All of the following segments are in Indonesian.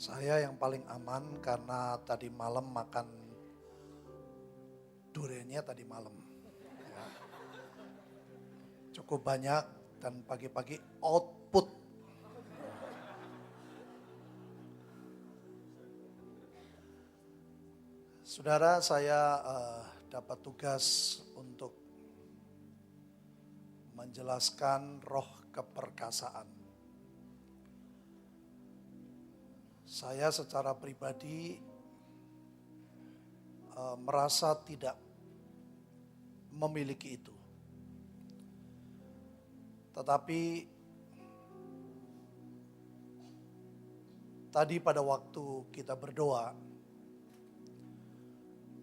Saya yang paling aman karena tadi malam makan duriannya tadi malam. Ya. Cukup banyak dan pagi-pagi output. Saudara, saya dapat tugas untuk menjelaskan roh keperkasaan. Saya secara pribadi merasa tidak memiliki itu. Tetapi tadi pada waktu kita berdoa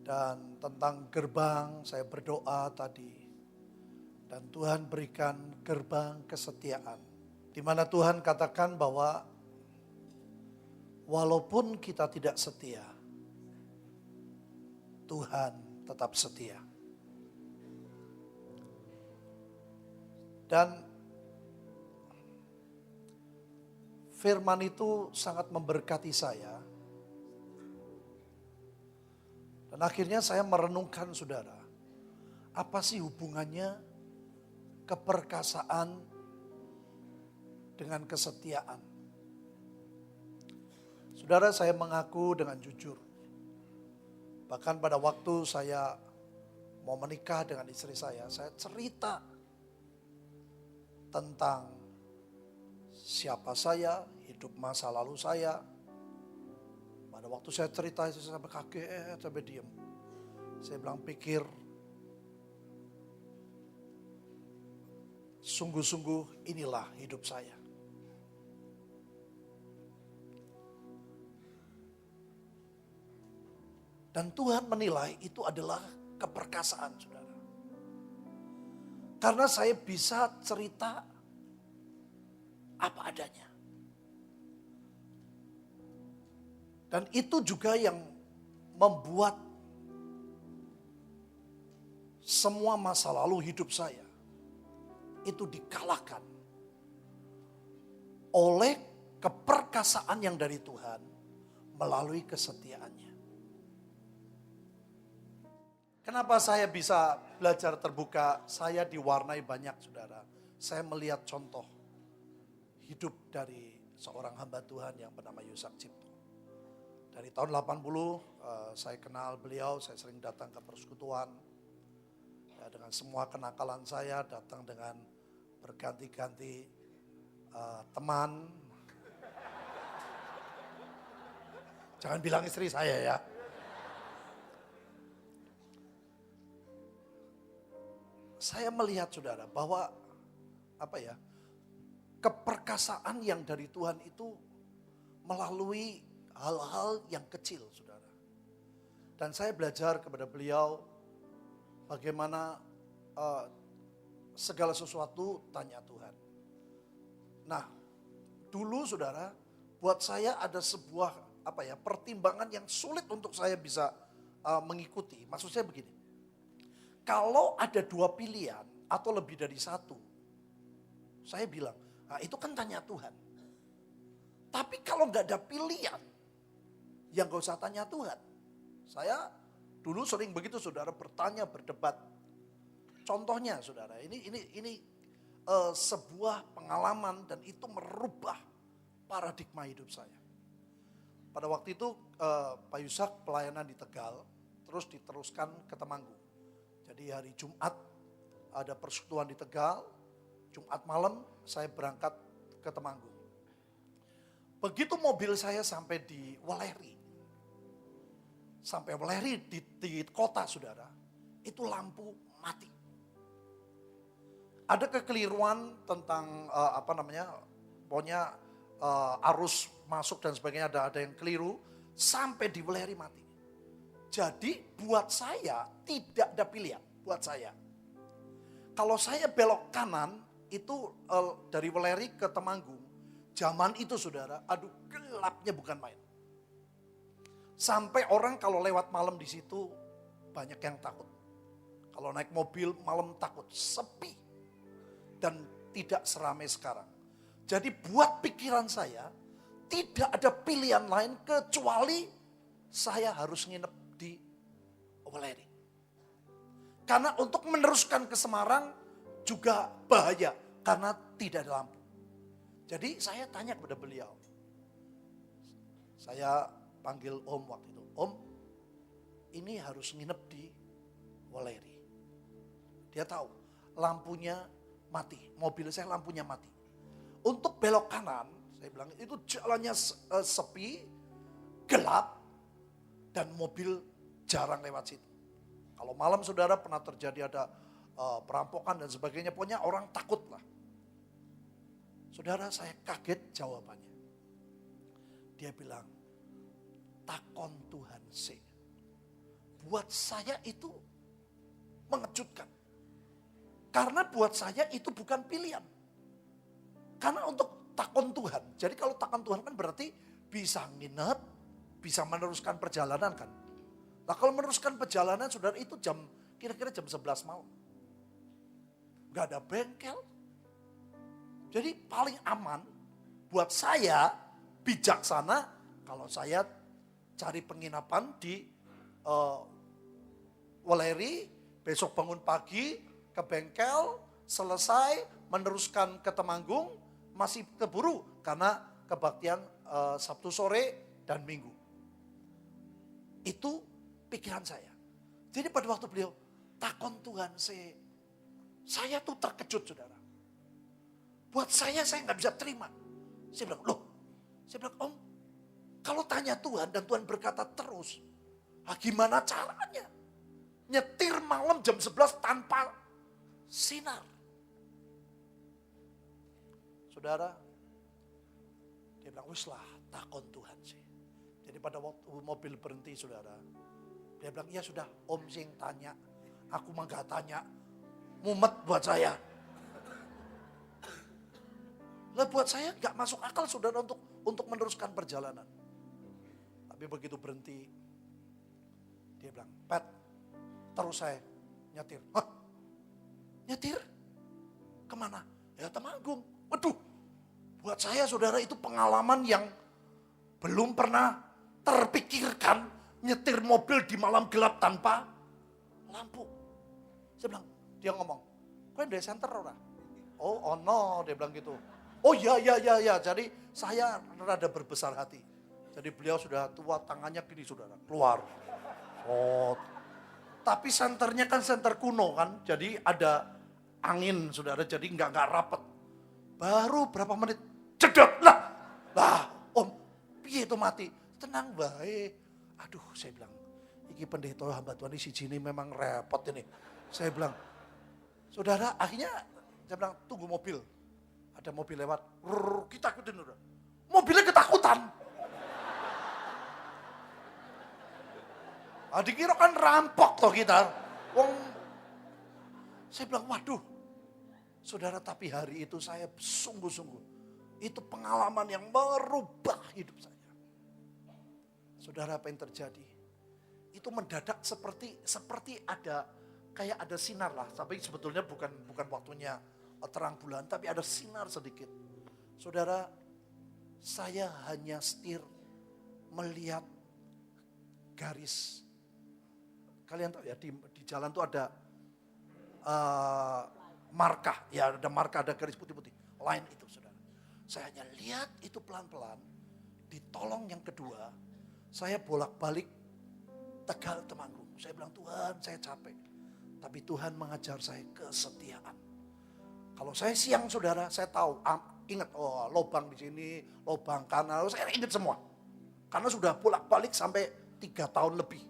dan tentang gerbang, saya berdoa tadi. Dan Tuhan berikan gerbang kesetiaan. Di mana Tuhan katakan bahwa walaupun kita tidak setia, Tuhan tetap setia. Dan firman itu sangat memberkati saya. Dan akhirnya saya merenungkan, saudara, apa sih hubungannya keperkasaan dengan kesetiaan? Saudara, saya mengaku dengan jujur. Bahkan pada waktu saya mau menikah dengan istri saya cerita tentang siapa saya, hidup masa lalu saya. Pada waktu saya cerita, saya sampai kaget, sampai diam. Saya bilang, pikir, sungguh-sungguh inilah hidup saya. Dan Tuhan menilai itu adalah keperkasaan, saudara. Karena saya bisa cerita apa adanya. Dan itu juga yang membuat semua masa lalu hidup saya itu dikalahkan oleh keperkasaan yang dari Tuhan melalui kesetiaannya. Kenapa saya bisa belajar terbuka? Saya diwarnai banyak, saudara. Saya melihat contoh hidup dari seorang hamba Tuhan yang bernama Yusak Cipto. Dari tahun 80 saya kenal beliau, saya sering datang ke persekutuan. Ya, dengan semua kenakalan saya datang dengan berganti-ganti teman. Jangan bilang istri saya ya. Saya melihat, saudara, bahwa keperkasaan yang dari Tuhan itu melalui hal-hal yang kecil, saudara. Dan saya belajar kepada beliau bagaimana segala sesuatu tanya Tuhan. Nah, dulu, saudara, buat saya ada sebuah pertimbangan yang sulit untuk saya bisa mengikuti. Maksud saya begini. Kalau ada dua pilihan atau lebih dari satu, saya bilang, nah itu kan tanya Tuhan. Tapi kalau nggak ada pilihan, ya nggak usah tanya Tuhan. Saya dulu sering begitu, saudara, bertanya, berdebat. Contohnya, saudara, ini sebuah pengalaman dan itu merubah paradigma hidup saya. Pada waktu itu Pak Yusak pelayanan di Tegal, terus diteruskan ke Temanggung. Jadi hari Jumat ada persekutuan di Tegal, Jumat malam saya berangkat ke Temanggung. Begitu mobil saya sampai di Weleri, di kota, saudara, itu lampu mati. Ada kekeliruan tentang pokoknya arus masuk dan sebagainya, ada yang keliru sampai di Weleri mati. Jadi buat saya tidak ada pilihan, buat saya. Kalau saya belok kanan itu dari Weleri ke Temanggung, zaman itu, saudara, aduh gelapnya bukan main. Sampai orang kalau lewat malam di situ banyak yang takut. Kalau naik mobil malam takut, sepi dan tidak seramai sekarang. Jadi buat pikiran saya, tidak ada pilihan lain kecuali saya harus nginep di Weleri. Karena untuk meneruskan ke Semarang juga bahaya karena tidak ada lampu. Jadi saya tanya kepada beliau. Saya panggil Om waktu itu. Om, ini harus nginep di Weleri. Dia tahu lampunya mati. Mobil saya lampunya mati. Untuk belok kanan, saya bilang itu jalannya sepi, gelap, dan mobil jarang lewat situ. Kalau malam saudara pernah terjadi ada perampokan dan sebagainya, pokoknya orang takut lah. Saudara, saya kaget jawabannya. Dia bilang, takon Tuhan sih. Buat saya itu mengejutkan. Karena buat saya itu bukan pilihan. Karena untuk takon Tuhan. Jadi kalau takon Tuhan kan berarti bisa nginep, bisa meneruskan perjalanan kan. Nah kalau meneruskan perjalanan saudara itu kira-kira jam 11 malam. Gak ada bengkel. Jadi paling aman buat saya bijaksana kalau saya cari penginapan di Weleri, besok bangun pagi ke bengkel, selesai meneruskan ke Temanggung, masih keburu karena kebaktian Sabtu sore dan Minggu. Itu pikiran saya. Jadi pada waktu beliau takon Tuhan saya tuh terkejut saudara. Buat saya nggak bisa terima. Saya bilang, saya bilang, Om, kalau tanya Tuhan dan Tuhan berkata terus, gimana caranya? Nyetir malam jam 11 tanpa sinar. Saudara, dia bilang, wis lah, takon Tuhan sih. Jadi pada waktu mobil berhenti saudara, dia bilang, iya sudah, Om sing tanya, aku mah gak tanya, mumet buat saya. Lah buat saya gak masuk akal saudara untuk meneruskan perjalanan. Tapi begitu berhenti, dia bilang, Pat, terus saya nyetir. Hah? Nyetir? Kemana? Ya Temanggung. Waduh, buat saya saudara itu pengalaman yang belum pernah terpikirkan nyetir mobil di malam gelap tanpa lampu. Saya bilang, dia ngomong, kau dari center ora? Oh no, dia bilang gitu. Oh ya, jadi saya rada berbesar hati. Jadi beliau sudah tua, tangannya gini saudara, keluar. Oh, tapi senternya kan senter kuno kan, jadi ada angin saudara, jadi nggak rapet. Baru berapa menit, jedot lah. Om, piye itu mati? Tenang baik. Aduh, saya bilang, iki pendeta hamba Tuhan ini siji ini memang repot ini. Saya bilang, saudara, akhirnya saya bilang, tunggu mobil. Ada mobil lewat, kita ikutin udah. Mobilnya ketakutan. Dikira kan rampok toh kita. Saya bilang, waduh. Saudara, tapi hari itu saya sungguh-sungguh. Itu pengalaman yang merubah hidup saya. Saudara, apa yang terjadi? Itu mendadak seperti ada kayak ada sinar lah. Tapi sebetulnya bukan waktunya terang bulan, tapi ada sinar sedikit. Saudara, saya hanya setir melihat garis. Kalian tahu ya di jalan tuh ada markah, ya ada markah, ada garis putih-putih. Line itu saudara. Saya hanya lihat itu pelan-pelan. Di tolong yang kedua, saya bolak-balik Tegal Temanggung. Saya bilang, Tuhan saya capek. Tapi Tuhan mengajar saya kesetiaan. Kalau saya siang saudara, saya tahu, ingat lubang di sini, lubang kanan, saya ingat semua. Karena sudah bolak-balik sampai 3 tahun lebih.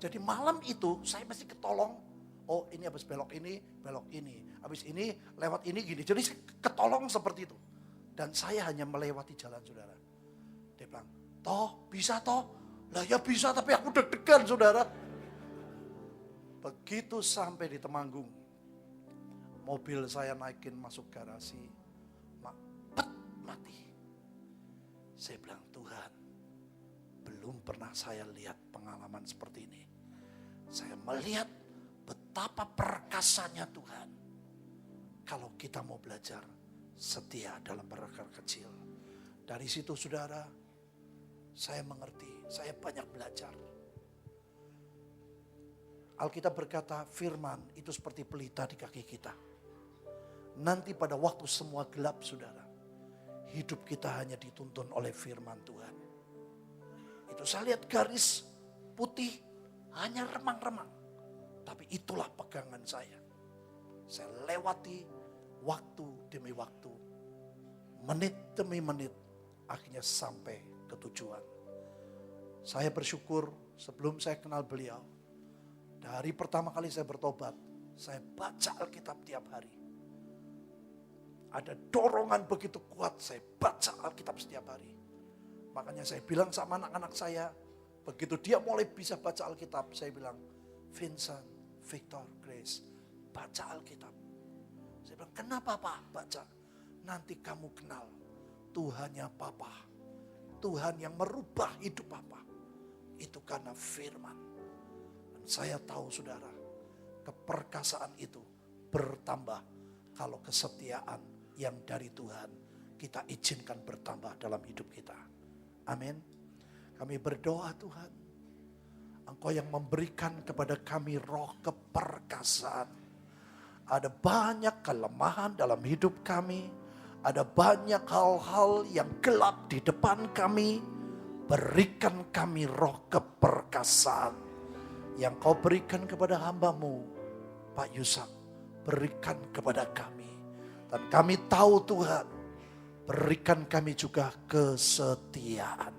Jadi malam itu saya mesti ketolong, ini habis belok ini, habis ini lewat ini gini. Jadi saya ketolong seperti itu. Dan saya hanya melewati jalan saudara. Dia bilang, bisa toh? Lah ya bisa, tapi aku deg-degan saudara. Begitu sampai di Temanggung, mobil saya naikin masuk garasi, mati. Saya bilang, Tuhan, belum pernah saya lihat pengalaman seperti ini. Saya melihat betapa perkasanya Tuhan. Kalau kita mau belajar setia dalam perkara kecil. Dari situ saudara, saya mengerti, saya banyak belajar. Alkitab berkata firman itu seperti pelita di kaki kita. Nanti pada waktu semua gelap saudara, hidup kita hanya dituntun oleh firman Tuhan. Itu saya lihat garis putih hanya remang-remang. Tapi itulah pegangan saya. Saya lewati waktu demi waktu, menit demi menit, akhirnya sampai ke tujuan. Saya bersyukur sebelum saya kenal beliau, dari pertama kali saya bertobat, saya baca Alkitab tiap hari. Ada dorongan begitu kuat, saya baca Alkitab setiap hari. Makanya saya bilang sama anak-anak saya, begitu dia mulai bisa baca Alkitab, saya bilang, Vincent, Victor, Grace, baca Alkitab. Saya bilang, kenapa Pak baca? Nanti kamu kenal Tuhannya Papa. Tuhan yang merubah hidup Papa. Itu karena firman. Dan saya tahu saudara, keperkasaan itu bertambah kalau kesetiaan yang dari Tuhan kita izinkan bertambah dalam hidup kita. Amin. Kami berdoa Tuhan, Engkau yang memberikan kepada kami roh keperkasaan. Ada banyak kelemahan dalam hidup kami. Ada banyak hal-hal yang gelap di depan kami. Berikan kami roh keperkasaan yang Kau berikan kepada hamba-Mu, Pak Yusak. Berikan kepada kami. Dan kami tahu Tuhan, berikan kami juga kesetiaan.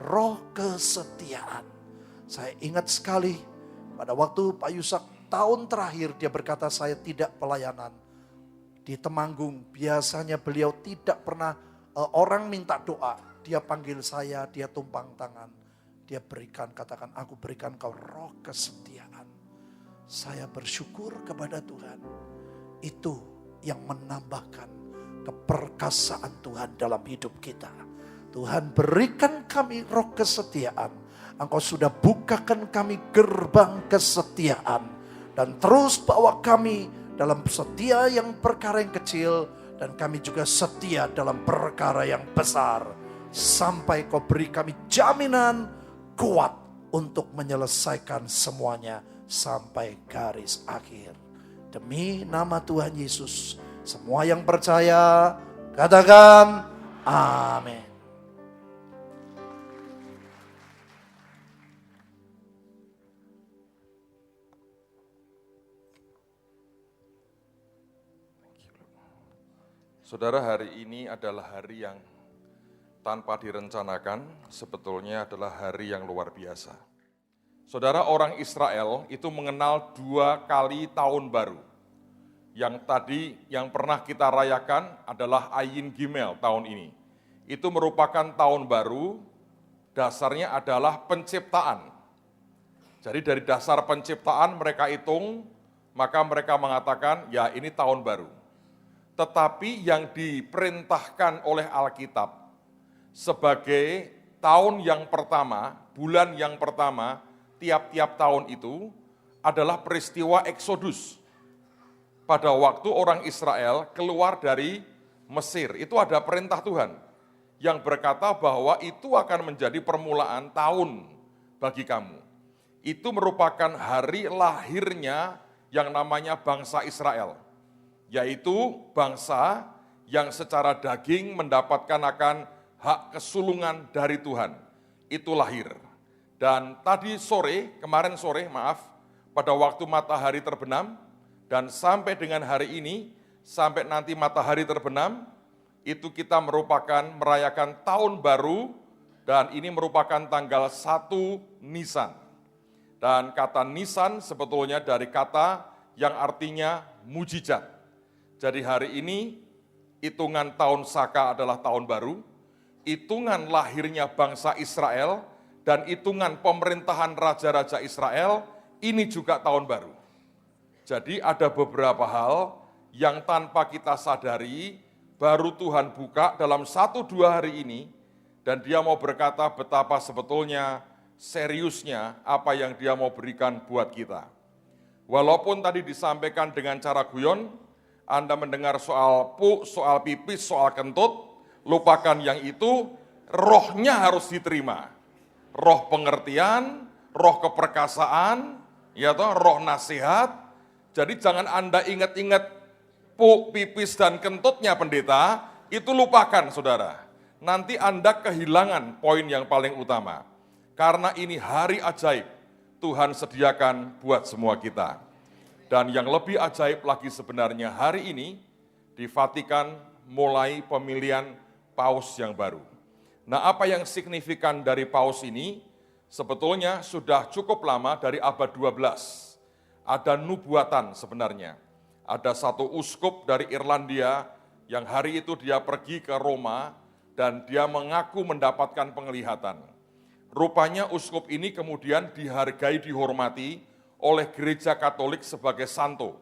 Roh kesetiaan. Saya ingat sekali pada waktu Pak Yusak tahun terakhir dia berkata saya tidak pelayanan. Di Temanggung biasanya beliau tidak pernah orang minta doa. Dia panggil saya, dia tumpang tangan. Dia berikan, katakan aku berikan kau roh kesetiaan. Saya bersyukur kepada Tuhan. Itu yang menambahkan keperkasaan Tuhan dalam hidup kita. Tuhan berikan kami roh kesetiaan. Engkau sudah bukakan kami gerbang kesetiaan. Dan terus bawa kami dalam setia yang perkara yang kecil. Dan kami juga setia dalam perkara yang besar. Sampai Kau beri kami jaminan kuat untuk menyelesaikan semuanya sampai garis akhir. Demi nama Tuhan Yesus, semua yang percaya katakan amin. Saudara, hari ini adalah hari yang tanpa direncanakan, sebetulnya adalah hari yang luar biasa. Saudara, orang Israel itu mengenal 2 kali tahun baru. Yang tadi yang pernah kita rayakan adalah Ayin Gimel tahun ini. Itu merupakan tahun baru, dasarnya adalah penciptaan. Jadi dari dasar penciptaan mereka hitung, maka mereka mengatakan ya ini tahun baru. Tetapi yang diperintahkan oleh Alkitab sebagai tahun yang pertama, bulan yang pertama, tiap-tiap tahun itu adalah peristiwa Eksodus. Pada waktu orang Israel keluar dari Mesir, itu ada perintah Tuhan yang berkata bahwa itu akan menjadi permulaan tahun bagi kamu. Itu merupakan hari lahirnya yang namanya bangsa Israel, yaitu bangsa yang secara daging mendapatkan akan hak kesulungan dari Tuhan, itu lahir. Dan kemarin sore, pada waktu matahari terbenam, dan sampai dengan hari ini, sampai nanti matahari terbenam, itu kita merayakan tahun baru, dan ini merupakan tanggal 1 Nisan. Dan kata Nisan sebetulnya dari kata yang artinya mujizat. Jadi hari ini, hitungan tahun Saka adalah tahun baru, hitungan lahirnya bangsa Israel, dan hitungan pemerintahan raja-raja Israel, ini juga tahun baru. Jadi ada beberapa hal yang tanpa kita sadari, baru Tuhan buka dalam 1-2 hari ini, dan Dia mau berkata betapa sebetulnya seriusnya apa yang Dia mau berikan buat kita. Walaupun tadi disampaikan dengan cara guyon, Anda mendengar soal soal pipis, soal kentut, lupakan yang itu, rohnya harus diterima. Roh pengertian, roh keperkasaan, ya toh, roh nasihat. Jadi jangan Anda ingat-ingat pipis dan kentutnya pendeta, itu lupakan saudara. Nanti Anda kehilangan poin yang paling utama. Karena ini hari ajaib Tuhan sediakan buat semua kita. Dan yang lebih ajaib lagi sebenarnya hari ini di Vatikan mulai pemilihan paus yang baru. Nah, apa yang signifikan dari paus ini? Sebetulnya sudah cukup lama dari abad 12. Ada nubuatan sebenarnya. Ada satu uskup dari Irlandia yang hari itu dia pergi ke Roma dan dia mengaku mendapatkan penglihatan. Rupanya uskup ini kemudian dihargai, dihormati oleh gereja Katolik sebagai santo.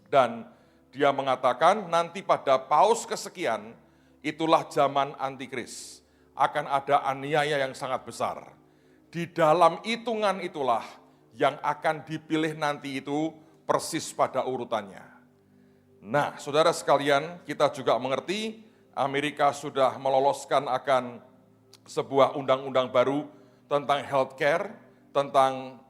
Dan dia mengatakan nanti pada paus kesekian, itulah zaman antikris. Akan ada aniaya yang sangat besar. Di dalam hitungan itulah yang akan dipilih nanti itu persis pada urutannya. Nah, saudara sekalian, kita juga mengerti Amerika sudah meloloskan akan sebuah undang-undang baru tentang healthcare, tentang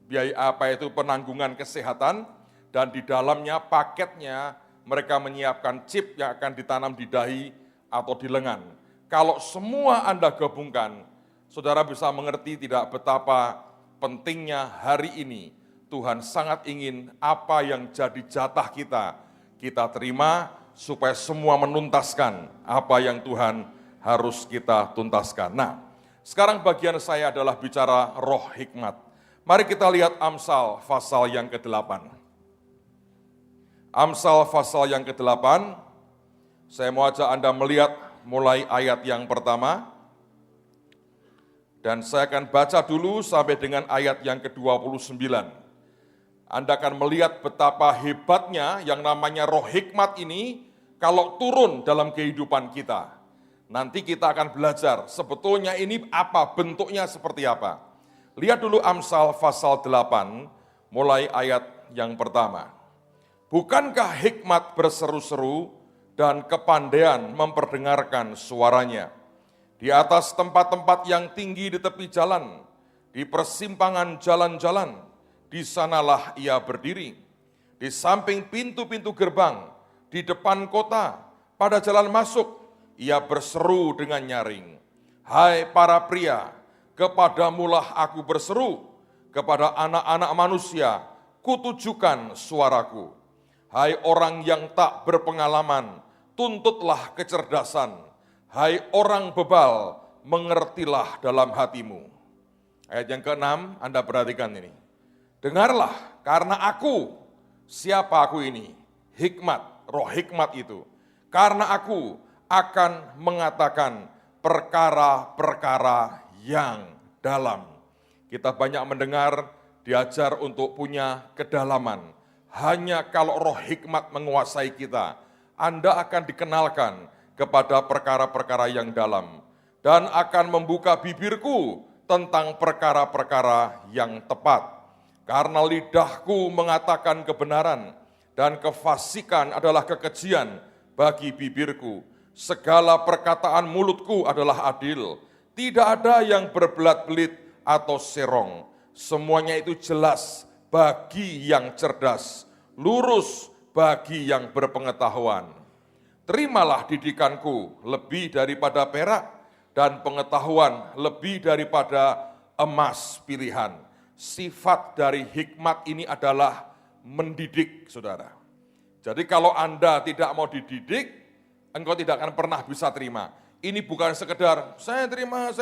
biaya penanggungan kesehatan, dan di dalamnya paketnya mereka menyiapkan chip yang akan ditanam di dahi atau di lengan. Kalau semua Anda gabungkan, saudara bisa mengerti tidak betapa pentingnya hari ini Tuhan sangat ingin apa yang jadi jatah kita terima supaya semua menuntaskan apa yang Tuhan harus kita tuntaskan. Nah, sekarang bagian saya adalah bicara roh hikmat. Mari kita lihat Amsal pasal yang ke-8. Amsal pasal yang ke-8, saya mau ajak Anda melihat mulai ayat yang pertama. Dan saya akan baca dulu sampai dengan ayat yang ke-29. Anda akan melihat betapa hebatnya yang namanya roh hikmat ini kalau turun dalam kehidupan kita. Nanti kita akan belajar sebetulnya ini apa, bentuknya seperti apa. Lihat dulu Amsal pasal 8, mulai ayat yang pertama. Bukankah hikmat berseru-seru dan kepandaian memperdengarkan suaranya? Di atas tempat-tempat yang tinggi di tepi jalan, di persimpangan jalan-jalan, di sanalah ia berdiri. Di samping pintu-pintu gerbang, di depan kota, pada jalan masuk, ia berseru dengan nyaring. Hai para pria, kepadamulah aku berseru, kepada anak-anak manusia, kutujukan suaraku. Hai orang yang tak berpengalaman, tuntutlah kecerdasan. Hai orang bebal, mengertilah dalam hatimu. Ayat yang ke-6, Anda perhatikan ini. Dengarlah, karena aku, siapa aku ini? Hikmat, roh hikmat itu. Karena aku akan mengatakan perkara-perkara yang dalam. Kita banyak mendengar, diajar untuk punya kedalaman. Hanya kalau roh hikmat menguasai kita, Anda akan dikenalkan kepada perkara-perkara yang dalam. Dan akan membuka bibirku tentang perkara-perkara yang tepat. Karena lidahku mengatakan kebenaran, dan kefasikan adalah kekejian bagi bibirku. Segala perkataan mulutku adalah adil, tidak ada yang berbelat-belit atau serong. Semuanya itu jelas bagi yang cerdas, lurus bagi yang berpengetahuan. Terimalah didikanku lebih daripada perak, dan pengetahuan lebih daripada emas pilihan. Sifat dari hikmat ini adalah mendidik, saudara. Jadi kalau Anda tidak mau dididik, engkau tidak akan pernah bisa terima. Ini bukan sekedar saya terima,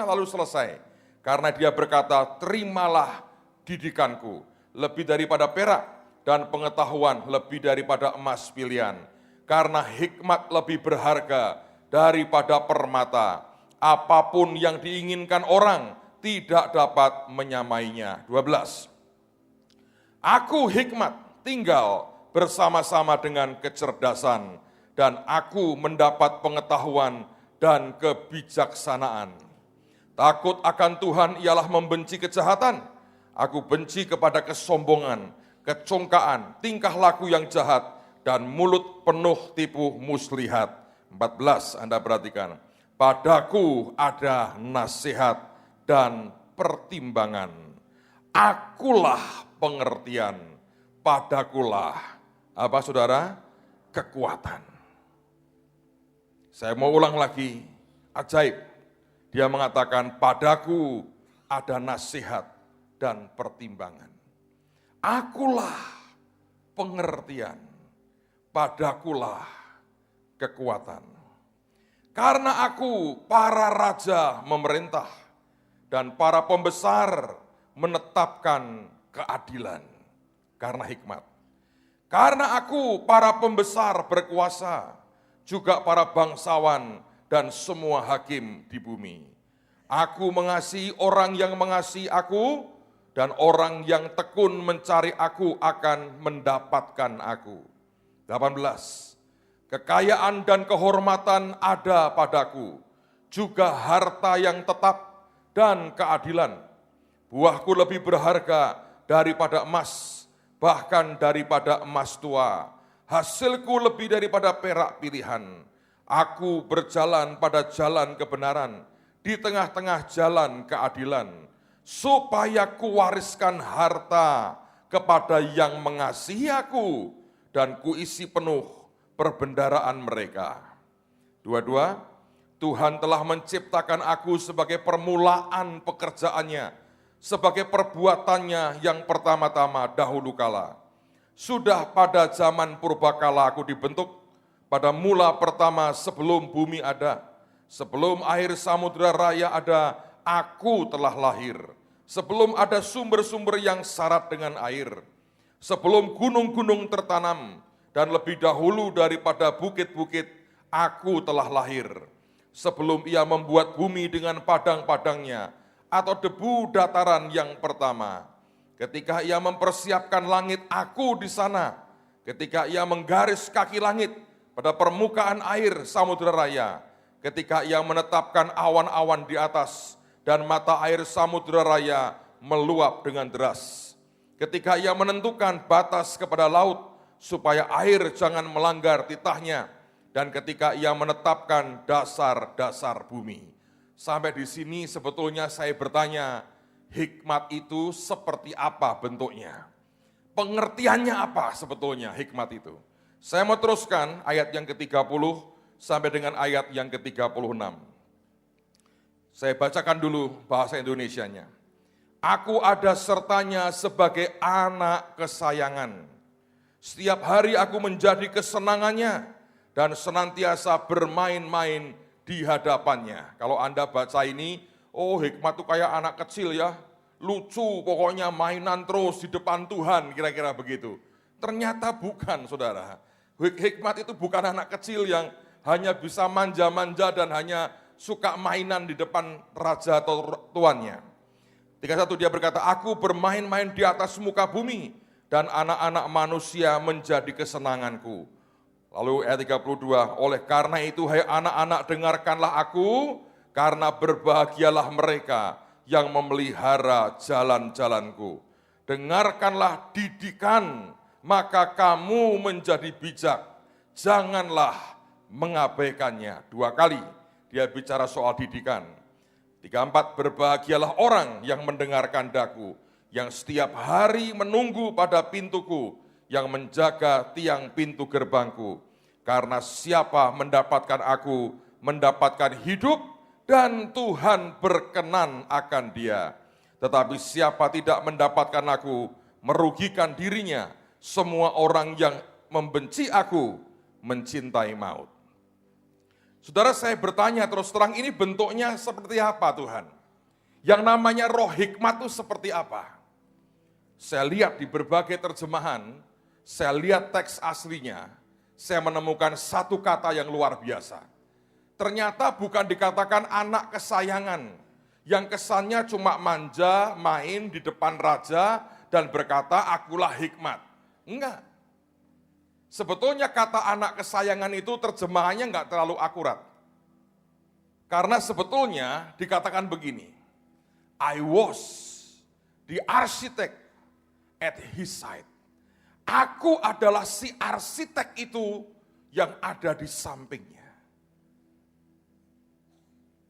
lalu selesai. Karena dia berkata, terimalah didikanku lebih daripada perak, dan pengetahuan lebih daripada emas pilihan. Karena hikmat lebih berharga daripada permata. Apapun yang diinginkan orang tidak dapat menyamainya. 12. Aku hikmat tinggal bersama-sama dengan kecerdasan, dan aku mendapat pengetahuan dan kebijaksanaan. Takut akan Tuhan ialah membenci kejahatan. Aku benci kepada kesombongan, kecongkaan, tingkah laku yang jahat, dan mulut penuh tipu muslihat. 14, Anda perhatikan. Padaku ada nasihat dan pertimbangan. Akulah pengertian. Padakulah, apa saudara? Kekuatan. Saya mau ulang lagi, ajaib. Dia mengatakan, padaku ada nasihat dan pertimbangan. Akulah pengertian, padakulah kekuatan. Karena aku, para raja memerintah, dan para pembesar menetapkan keadilan. Karena hikmat. Karena aku, para pembesar berkuasa, juga para bangsawan dan semua hakim di bumi. Aku mengasihi orang yang mengasihi aku, dan orang yang tekun mencari aku akan mendapatkan aku. 18. Kekayaan dan kehormatan ada padaku, juga harta yang tetap dan keadilan. Buahku lebih berharga daripada emas, bahkan daripada emas tua. Hasilku lebih daripada perak pilihan. Aku berjalan pada jalan kebenaran, di tengah-tengah jalan keadilan, supaya kuwariskan harta kepada yang mengasihi aku, dan kuisi penuh perbendaraan mereka. 22, Tuhan telah menciptakan aku sebagai permulaan pekerjaannya, sebagai perbuatannya yang pertama-tama dahulu kala. Sudah pada zaman purbakala aku dibentuk, pada mula pertama sebelum bumi ada, sebelum air samudera raya ada, aku telah lahir. Sebelum ada sumber-sumber yang syarat dengan air, sebelum gunung-gunung tertanam, dan lebih dahulu daripada bukit-bukit, aku telah lahir. Sebelum ia membuat bumi dengan padang-padangnya, atau debu dataran yang pertama. Ketika ia mempersiapkan langit, aku di sana. Ketika ia menggaris kaki langit pada permukaan air samudera raya. Ketika ia menetapkan awan-awan di atas, dan mata air samudera raya meluap dengan deras. Ketika ia menentukan batas kepada laut, supaya air jangan melanggar titahnya. Dan ketika ia menetapkan dasar-dasar bumi. Sampai di sini sebetulnya saya bertanya, hikmat itu seperti apa bentuknya? Pengertiannya apa sebetulnya hikmat itu? Saya mau teruskan ayat yang ke-30 sampai dengan ayat yang ke-36. Saya bacakan dulu bahasa Indonesianya. Aku ada sertanya sebagai anak kesayangan. Setiap hari aku menjadi kesenangannya dan senantiasa bermain-main di hadapannya. Kalau Anda baca ini, oh hikmat itu kayak anak kecil ya, lucu pokoknya mainan terus di depan Tuhan, kira-kira begitu. Ternyata bukan saudara, hikmat itu bukan anak kecil yang hanya bisa manja-manja dan hanya suka mainan di depan raja atau tuannya. 31 dia berkata, aku bermain-main di atas muka bumi, dan anak-anak manusia menjadi kesenanganku. Lalu ayat 32, oleh karena itu hai anak-anak dengarkanlah aku, karena berbahagialah mereka yang memelihara jalan-jalanku. Dengarkanlah didikan, maka kamu menjadi bijak. Janganlah mengabaikannya. 2 kali dia bicara soal didikan. 34, berbahagialah orang yang mendengarkan daku, yang setiap hari menunggu pada pintuku, yang menjaga tiang pintu gerbangku. Karena siapa mendapatkan aku, mendapatkan hidup, dan Tuhan berkenan akan dia. Tetapi siapa tidak mendapatkan aku, merugikan dirinya. Semua orang yang membenci aku, mencintai maut. Saudara, saya bertanya terus terang, ini bentuknya seperti apa Tuhan? Yang namanya roh hikmat itu seperti apa? Saya lihat di berbagai terjemahan, saya lihat teks aslinya, saya menemukan satu kata yang luar biasa. Ternyata bukan dikatakan anak kesayangan, yang kesannya cuma manja, main di depan raja, dan berkata, akulah hikmat. Enggak. Sebetulnya kata anak kesayangan itu terjemahannya enggak terlalu akurat. Karena sebetulnya dikatakan begini, I was the architect at his side. Aku adalah si arsitek itu yang ada di sampingnya.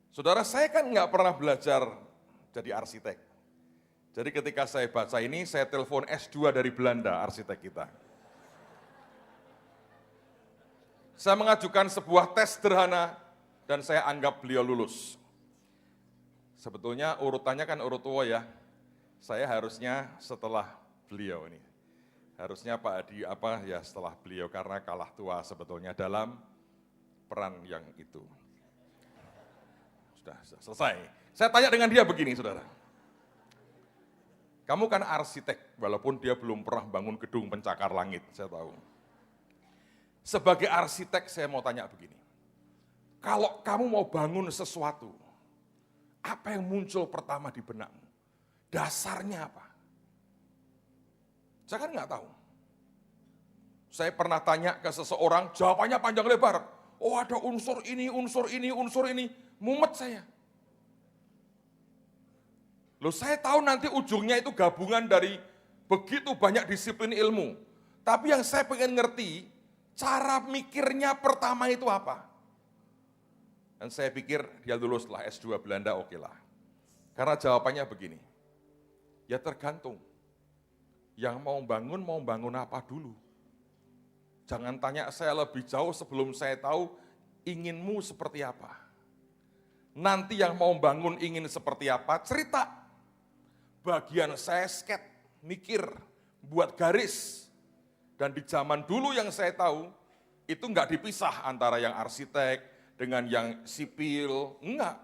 Saudara, saya kan nggak pernah belajar jadi arsitek. Jadi ketika saya baca ini, saya telepon S2 dari Belanda, arsitek kita. Saya mengajukan sebuah tes sederhana, dan saya anggap beliau lulus. Sebetulnya urutannya kan urut tua ya. Saya harusnya setelah beliau ini. Harusnya Pak Adi setelah beliau, karena kalah tua sebetulnya dalam peran yang itu. Sudah selesai. Saya tanya dengan dia begini, saudara. Kamu kan arsitek, walaupun dia belum pernah bangun gedung pencakar langit, saya tahu. Sebagai arsitek saya mau tanya begini. Kalau kamu mau bangun sesuatu, apa yang muncul pertama di benakmu? Dasarnya apa? Saya kan nggak tahu. Saya pernah tanya ke seseorang, jawabannya panjang lebar. Oh, ada unsur ini, unsur ini, unsur ini. Mumet saya. Loh, saya tahu nanti ujungnya itu gabungan dari begitu banyak disiplin ilmu. Tapi yang saya pengen ngerti, cara mikirnya pertama itu apa? Dan saya pikir dia lulus lah S2 Belanda, oke lah. Karena jawabannya begini, ya tergantung. Yang mau bangun apa dulu? Jangan tanya saya lebih jauh sebelum saya tahu inginmu seperti apa. Nanti yang mau bangun ingin seperti apa, cerita. Bagian saya sket, mikir, buat garis. Dan di zaman dulu yang saya tahu, itu enggak dipisah antara yang arsitek dengan yang sipil, enggak.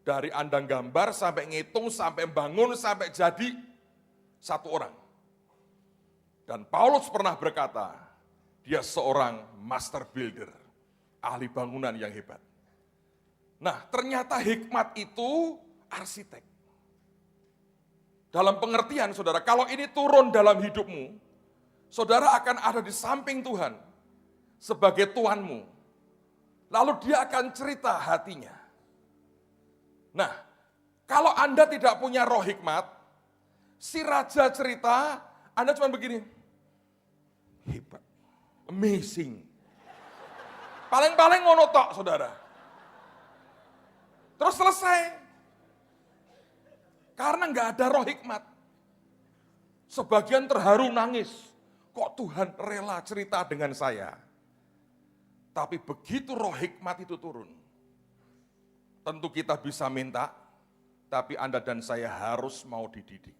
Dari Anda gambar sampai ngitung, sampai bangun, sampai jadi satu orang. Dan Paulus pernah berkata, dia seorang master builder, ahli bangunan yang hebat. Nah, ternyata hikmat itu arsitek. Dalam pengertian, saudara, kalau ini turun dalam hidupmu, saudara akan ada di samping Tuhan sebagai Tuanmu. Lalu dia akan cerita hatinya. Nah, kalau Anda tidak punya roh hikmat, si raja cerita, Anda cuma begini, hebat, amazing. Paling-paling ngono tok, saudara. Terus selesai. Karena nggak ada roh hikmat. Sebagian terharu nangis. Kok Tuhan rela cerita dengan saya? Tapi begitu roh hikmat itu turun, tentu kita bisa minta, tapi Anda dan saya harus mau dididik.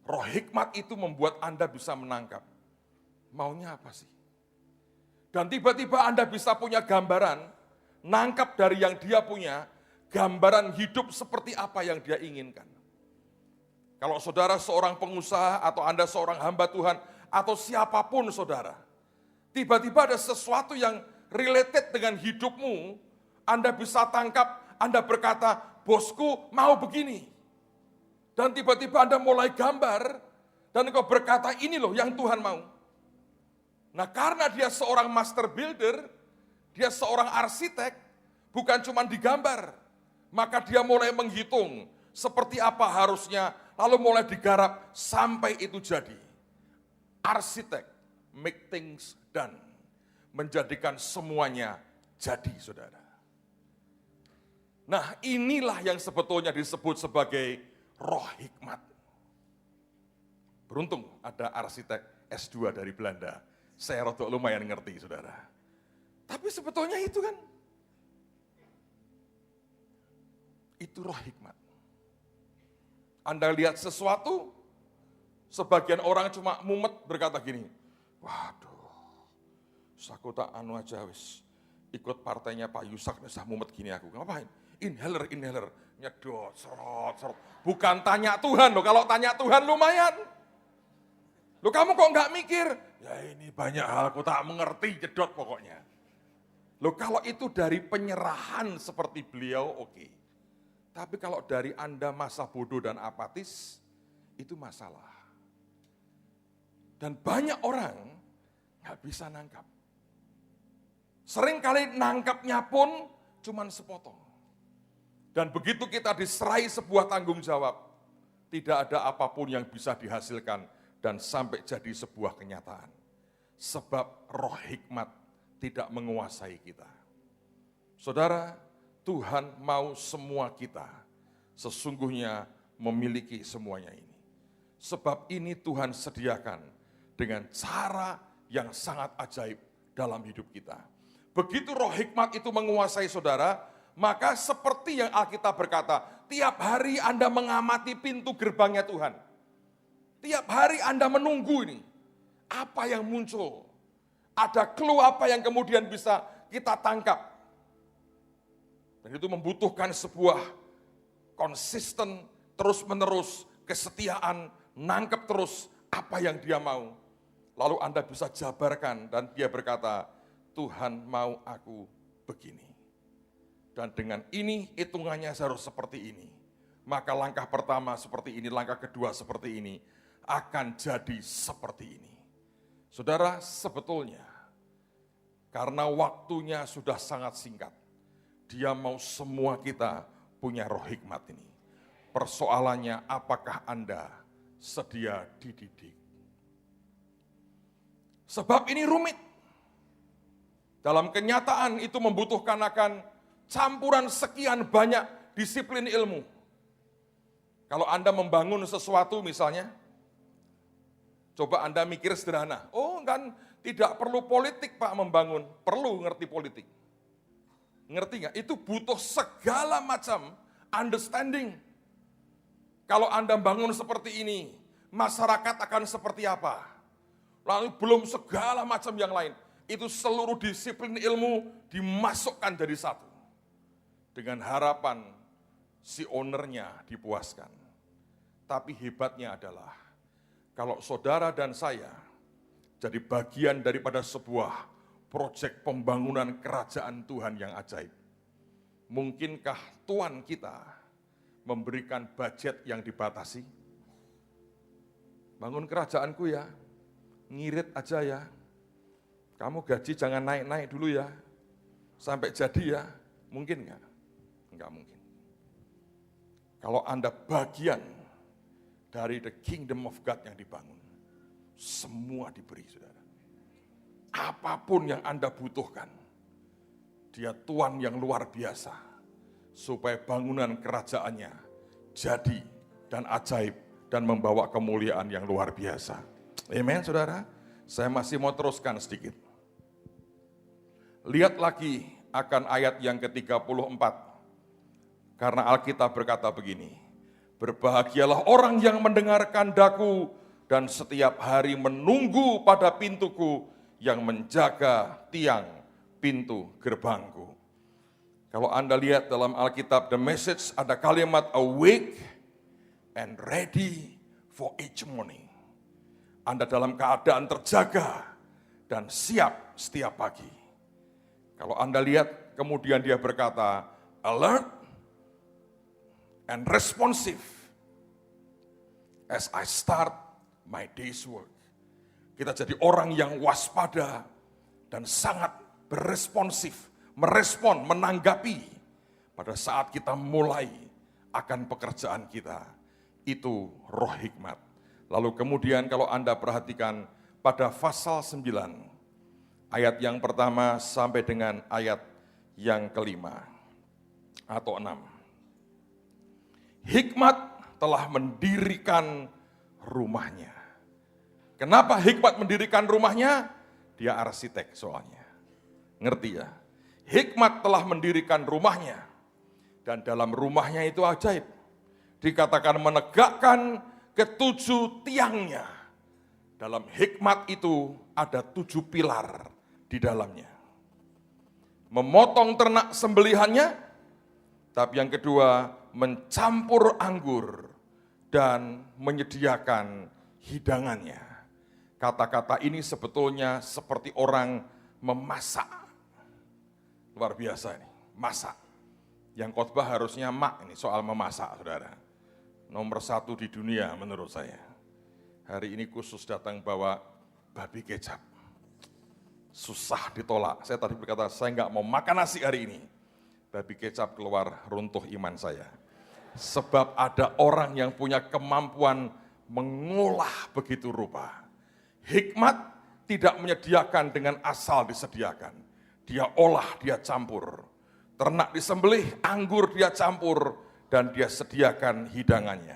Roh hikmat itu membuat Anda bisa menangkap. Maunya apa sih? Dan tiba-tiba Anda bisa punya gambaran, nangkap dari yang dia punya, gambaran hidup seperti apa yang dia inginkan. Kalau saudara seorang pengusaha atau Anda seorang hamba Tuhan atau siapapun saudara, tiba-tiba ada sesuatu yang related dengan hidupmu, Anda bisa tangkap, Anda berkata, bosku mau begini. Dan tiba-tiba Anda mulai gambar, dan engkau berkata, ini loh yang Tuhan mau. Nah, karena dia seorang master builder, dia seorang arsitek, bukan cuma digambar, maka dia mulai menghitung seperti apa harusnya, lalu mulai digarap sampai itu jadi. Arsitek, make things done, menjadikan semuanya jadi, saudara. Nah, inilah yang sebetulnya disebut sebagai roh hikmat. Beruntung ada arsitek S2 dari Belanda. Saya rodok lumayan ngerti, saudara. Tapi sebetulnya itu kan, itu roh hikmat. Anda lihat sesuatu, sebagian orang cuma mumet berkata gini, waduh, aku tak anu aja wis, ikut partainya Pak Yusak, nesah mumet gini aku, ngapain? Inhaler, nyedot, serot. Bukan tanya Tuhan loh, kalau tanya Tuhan lumayan. Loh kamu kok nggak mikir? Ya ini banyak hal aku tak mengerti, jedot pokoknya. Loh kalau itu dari penyerahan seperti beliau, oke. Tapi kalau dari Anda masa bodoh dan apatis, itu masalah. Dan banyak orang nggak bisa nangkap. Seringkali nangkapnya pun cuman sepotong. Dan begitu kita diserai sebuah tanggung jawab, tidak ada apapun yang bisa dihasilkan dan sampai jadi sebuah kenyataan. Sebab roh hikmat tidak menguasai kita. Saudara, Tuhan mau semua kita sesungguhnya memiliki semuanya ini. Sebab ini Tuhan sediakan dengan cara yang sangat ajaib dalam hidup kita. Begitu roh hikmat itu menguasai saudara, maka seperti yang Alkitab berkata, tiap hari Anda mengamati pintu gerbangnya Tuhan. Tiap hari Anda menunggu ini, apa yang muncul? Ada clue apa yang kemudian bisa kita tangkap? Dan itu membutuhkan sebuah konsisten, terus-menerus, kesetiaan, nangkep terus apa yang dia mau. Lalu Anda bisa jabarkan dan dia berkata, Tuhan mau aku begini. Dan dengan ini hitungannya harus seperti ini. Maka langkah pertama seperti ini, langkah kedua seperti ini, akan jadi seperti ini. Saudara, sebetulnya karena waktunya sudah sangat singkat, dia mau semua kita punya roh hikmat ini. Persoalannya apakah Anda sedia dididik? Sebab ini rumit. Dalam kenyataan itu membutuhkan akan campuran sekian banyak disiplin ilmu. Kalau Anda membangun sesuatu misalnya, coba Anda mikir sederhana. Oh kan tidak perlu politik Pak membangun, perlu ngerti politik. Ngerti nggak? Itu butuh segala macam understanding. Kalau Anda bangun seperti ini, masyarakat akan seperti apa? Lalu belum segala macam yang lain. Itu seluruh disiplin ilmu dimasukkan jadi satu. Dengan harapan si ownernya dipuaskan. Tapi hebatnya adalah, kalau saudara dan saya jadi bagian daripada sebuah proyek pembangunan kerajaan Tuhan yang ajaib. Mungkinkah Tuhan kita memberikan budget yang dibatasi? Bangun kerajaanku ya, ngirit aja ya. Kamu gaji jangan naik-naik dulu ya, sampai jadi ya. Mungkin nggak? Nggak mungkin. Kalau Anda bagian dari the kingdom of God yang dibangun, semua diberi, saudara. Apapun yang Anda butuhkan, dia Tuhan yang luar biasa, supaya bangunan kerajaannya jadi dan ajaib dan membawa kemuliaan yang luar biasa. Amen, saudara. Saya masih mau teruskan sedikit. Lihat lagi akan ayat yang ke-34. Karena Alkitab berkata begini, berbahagialah orang yang mendengarkan daku dan setiap hari menunggu pada pintuku yang menjaga tiang pintu gerbangku. Kalau Anda lihat dalam Alkitab The Message ada kalimat awake and ready for each morning. Anda dalam keadaan terjaga dan siap setiap pagi. Kalau Anda lihat kemudian dia berkata alert and responsive as I start my day's work. Kita jadi orang yang waspada dan sangat beresponsif, merespon, menanggapi pada saat kita mulai akan pekerjaan kita. Itu roh hikmat. Lalu kemudian kalau Anda perhatikan pada pasal 9, ayat yang pertama sampai dengan ayat yang kelima atau 6. Hikmat telah mendirikan rumahnya. Kenapa hikmat mendirikan rumahnya? Dia arsitek soalnya. Ngerti ya? Hikmat telah mendirikan rumahnya. Dan dalam rumahnya itu ajaib. Dikatakan menegakkan ketujuh tiangnya. Dalam hikmat itu ada 7 pilar di dalamnya. Memotong ternak sembelihannya, tapi yang kedua mencampur anggur dan menyediakan hidangannya. Kata-kata ini sebetulnya seperti orang memasak. Luar biasa ini, masak. Yang khotbah harusnya mak ini soal memasak, saudara. Nomor 1 di dunia menurut saya. Hari ini khusus datang bawa babi kecap. Susah ditolak. Saya tadi berkata, saya nggak mau makan nasi hari ini. Babi kecap keluar runtuh iman saya. Sebab ada orang yang punya kemampuan mengolah begitu rupa. Hikmat tidak menyediakan dengan asal disediakan. Dia olah, dia campur. ternak disembelih, anggur dia campur, dan dia sediakan hidangannya.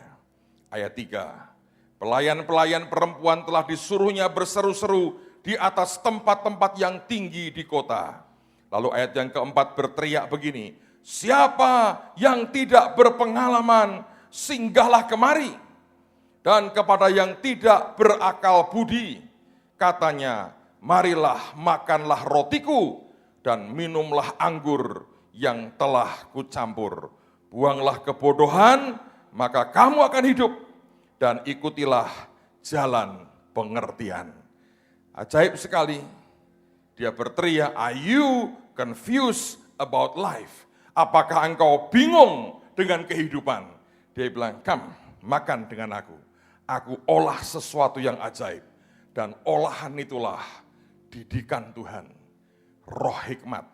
Ayat 3, pelayan-pelayan perempuan telah disuruhnya berseru-seru di atas tempat-tempat yang tinggi di kota. Lalu ayat yang keempat berteriak begini, siapa yang tidak berpengalaman, singgahlah kemari. Dan kepada yang tidak berakal budi, katanya, marilah makanlah rotiku dan minumlah anggur yang telah kucampur. Buanglah kebodohan, maka kamu akan hidup, dan ikutilah jalan pengertian. Ajaib sekali, dia berteriak, are you confused about life? Apakah engkau bingung dengan kehidupan? Dia bilang, come, makan dengan aku. Aku olah sesuatu yang ajaib. Dan olahan itulah didikan Tuhan. Roh hikmat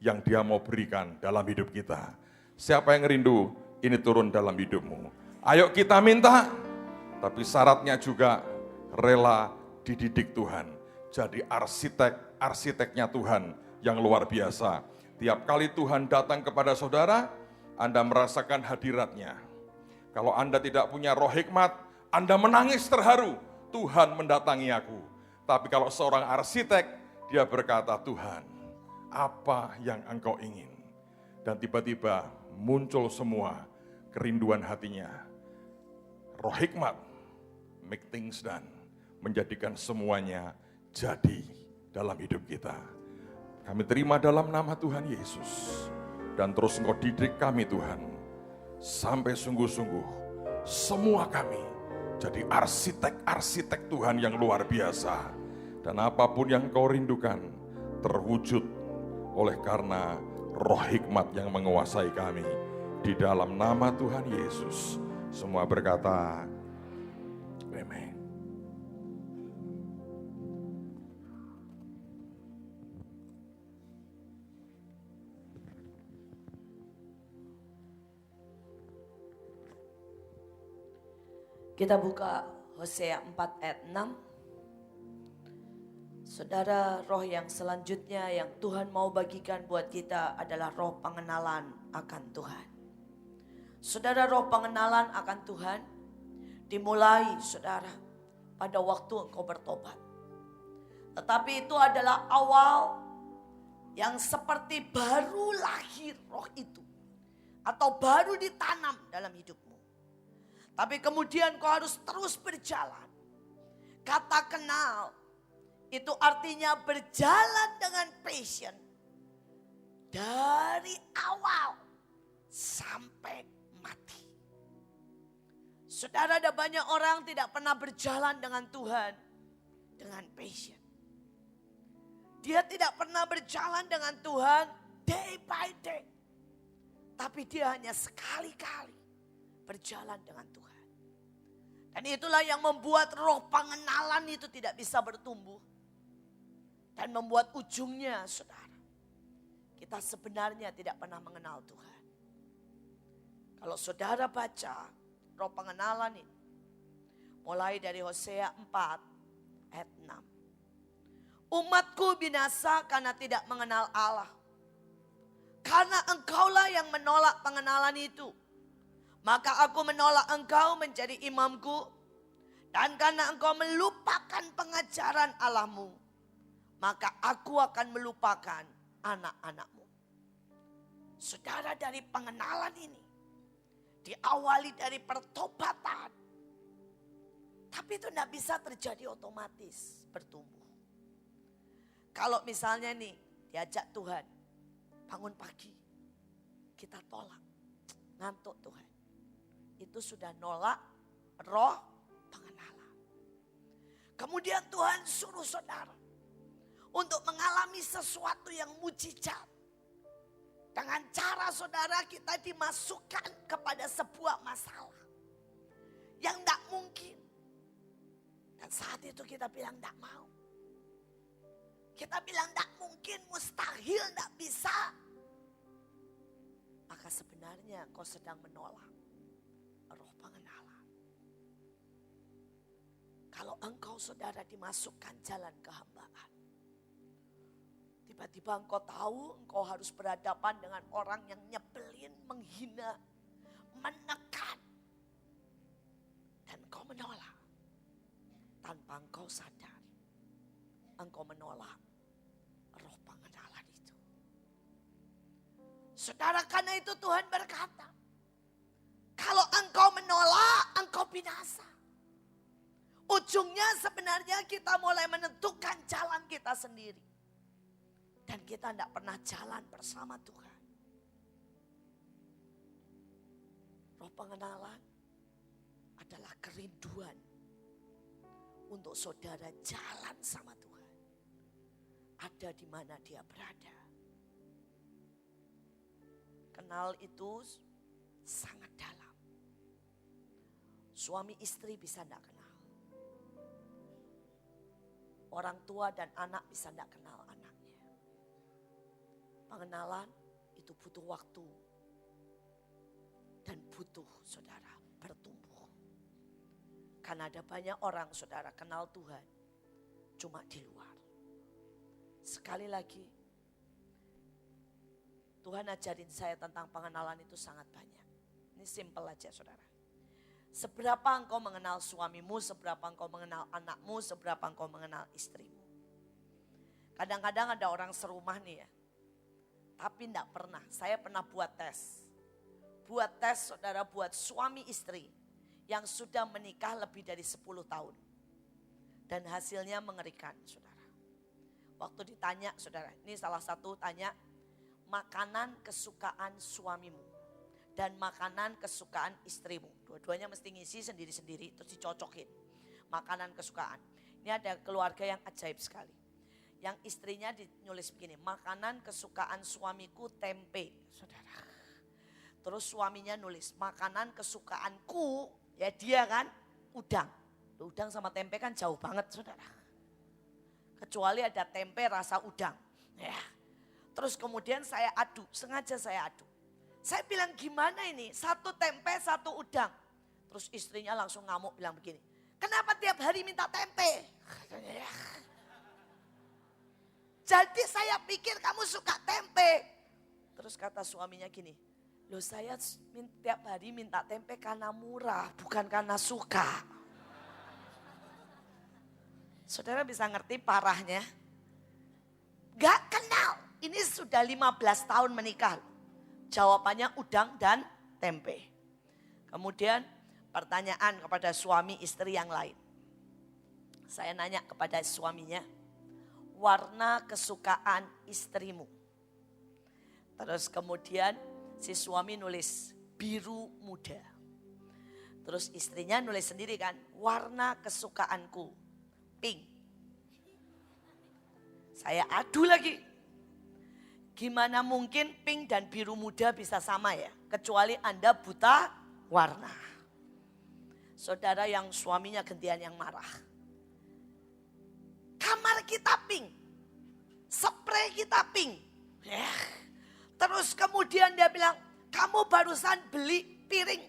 yang dia mau berikan dalam hidup kita. Siapa yang rindu ini turun dalam hidupmu? Ayo kita minta, tapi syaratnya juga rela dididik Tuhan. Jadi arsiteknya Tuhan yang luar biasa. Tiap kali Tuhan datang kepada saudara, Anda merasakan hadiratnya. Kalau Anda tidak punya roh hikmat, Anda menangis terharu, Tuhan mendatangi aku. Tapi kalau seorang arsitek, dia berkata, Tuhan, apa yang engkau ingin? Dan tiba-tiba muncul semua kerinduan hatinya. Roh hikmat, make things done, menjadikan semuanya jadi dalam hidup kita. Kami terima dalam nama Tuhan Yesus. Dan terus engkau didik kami Tuhan, sampai sungguh-sungguh semua kami jadi arsitek-arsitek Tuhan yang luar biasa. Dan apapun yang kau rindukan terwujud oleh karena roh hikmat yang menguasai kami. Di dalam nama Tuhan Yesus, semua berkata, amen. Kita buka Hosea 4 ayat 6. Saudara, roh yang selanjutnya yang Tuhan mau bagikan buat kita adalah roh pengenalan akan Tuhan. Saudara, roh pengenalan akan Tuhan dimulai, saudara, pada waktu engkau bertobat. Tetapi itu adalah awal yang seperti baru lahir roh itu, atau baru ditanam dalam hidupmu. Tapi kemudian kau harus terus berjalan. Kata kenal itu artinya berjalan dengan passion. Dari awal sampai mati. Saudara, ada banyak orang tidak pernah berjalan dengan Tuhan dengan passion. Dia tidak pernah berjalan dengan Tuhan day by day. Tapi dia hanya sekali-kali berjalan dengan Tuhan. Dan itulah yang membuat roh pengenalan itu tidak bisa bertumbuh. Dan membuat ujungnya, saudara, kita sebenarnya tidak pernah mengenal Tuhan. Kalau saudara baca roh pengenalan ini, mulai dari Hosea 4 ayat 6. Umatku binasa karena tidak mengenal Allah. Karena engkaulah yang menolak pengenalan itu. Maka aku menolak engkau menjadi imamku. Dan karena engkau melupakan pengajaran Allahmu, maka aku akan melupakan anak-anakmu. Saudara, dari pengenalan ini diawali dari pertobatan. Tapi itu tidak bisa terjadi otomatis bertumbuh. Kalau misalnya nih diajak Tuhan, bangun pagi, kita tolak, ngantuk Tuhan. Itu sudah nolak roh pengenalan. Kemudian Tuhan suruh saudara untuk mengalami sesuatu yang mujizat. Dengan cara saudara kita dimasukkan kepada sebuah masalah yang tidak mungkin. Dan saat itu kita bilang tidak mau. Kita bilang tidak mungkin, mustahil, tidak bisa. Maka sebenarnya kau sedang menolak roh pengenalan. Kalau engkau saudara dimasukkan jalan kehambaan, Tiba-tiba engkau tahu engkau harus berhadapan dengan orang yang nyebelin, menghina, menekan. Dan engkau menolak. Tanpa engkau sadar, engkau menolak roh pengenalan itu. Saudara, karena itu Tuhan berkata, kalau engkau menolak, engkau binasa. Ujungnya sebenarnya kita mulai menentukan jalan kita sendiri. Dan kita tidak pernah jalan bersama Tuhan. Roh pengenalan adalah kerinduan untuk saudara jalan sama Tuhan. Ada di mana dia berada. Kenal itu sangat dalam. Suami istri bisa tidak kenal. Orang tua dan anak bisa tidak kenal anaknya. Pengenalan itu butuh waktu. Dan butuh saudara bertumbuh. Karena ada banyak orang saudara kenal Tuhan cuma di luar. Sekali lagi, Tuhan ajarin saya tentang pengenalan itu sangat banyak. Ini simple aja saudara. Seberapa engkau mengenal suamimu, seberapa engkau mengenal anakmu, seberapa engkau mengenal istrimu. Kadang-kadang ada orang serumah nih ya. Tapi enggak pernah, saya pernah buat tes. Buat tes saudara buat suami istri yang sudah menikah lebih dari 10 tahun. Dan hasilnya mengerikan saudara. Waktu ditanya saudara, ini salah satu tanya makanan kesukaan suamimu. Dan makanan kesukaan istrimu. Dua-duanya mesti ngisi sendiri-sendiri terus dicocokin. Makanan kesukaan. Ini ada keluarga yang ajaib sekali. Yang istrinya nulis begini, makanan kesukaan suamiku tempe. Saudara. Terus suaminya nulis, makanan kesukaanku, ya dia kan udang. Udang sama tempe kan jauh banget saudara. Kecuali ada tempe rasa udang. Ya. Terus kemudian saya adu, sengaja saya adu. Saya bilang gimana ini, satu tempe, satu udang. Terus istrinya langsung ngamuk bilang begini, kenapa tiap hari minta tempe? Jadi saya pikir kamu suka tempe. Terus kata suaminya gini, loh saya tiap hari minta tempe karena murah, bukan karena suka. Saudara bisa ngerti parahnya? Gak kenal, ini sudah 15 tahun menikah. Jawabannya udang dan tempe. Kemudian pertanyaan kepada suami istri yang lain. Saya nanya kepada suaminya, warna kesukaan istrimu. Terus kemudian si suami nulis biru muda. Terus istrinya nulis sendiri kan, warna kesukaanku pink. Saya adu lagi. Gimana mungkin pink dan biru muda bisa sama ya? Kecuali Anda buta warna. Saudara yang suaminya gantian yang marah. Kamar kita pink. Spray kita pink. Terus kemudian dia bilang, kamu barusan beli piring.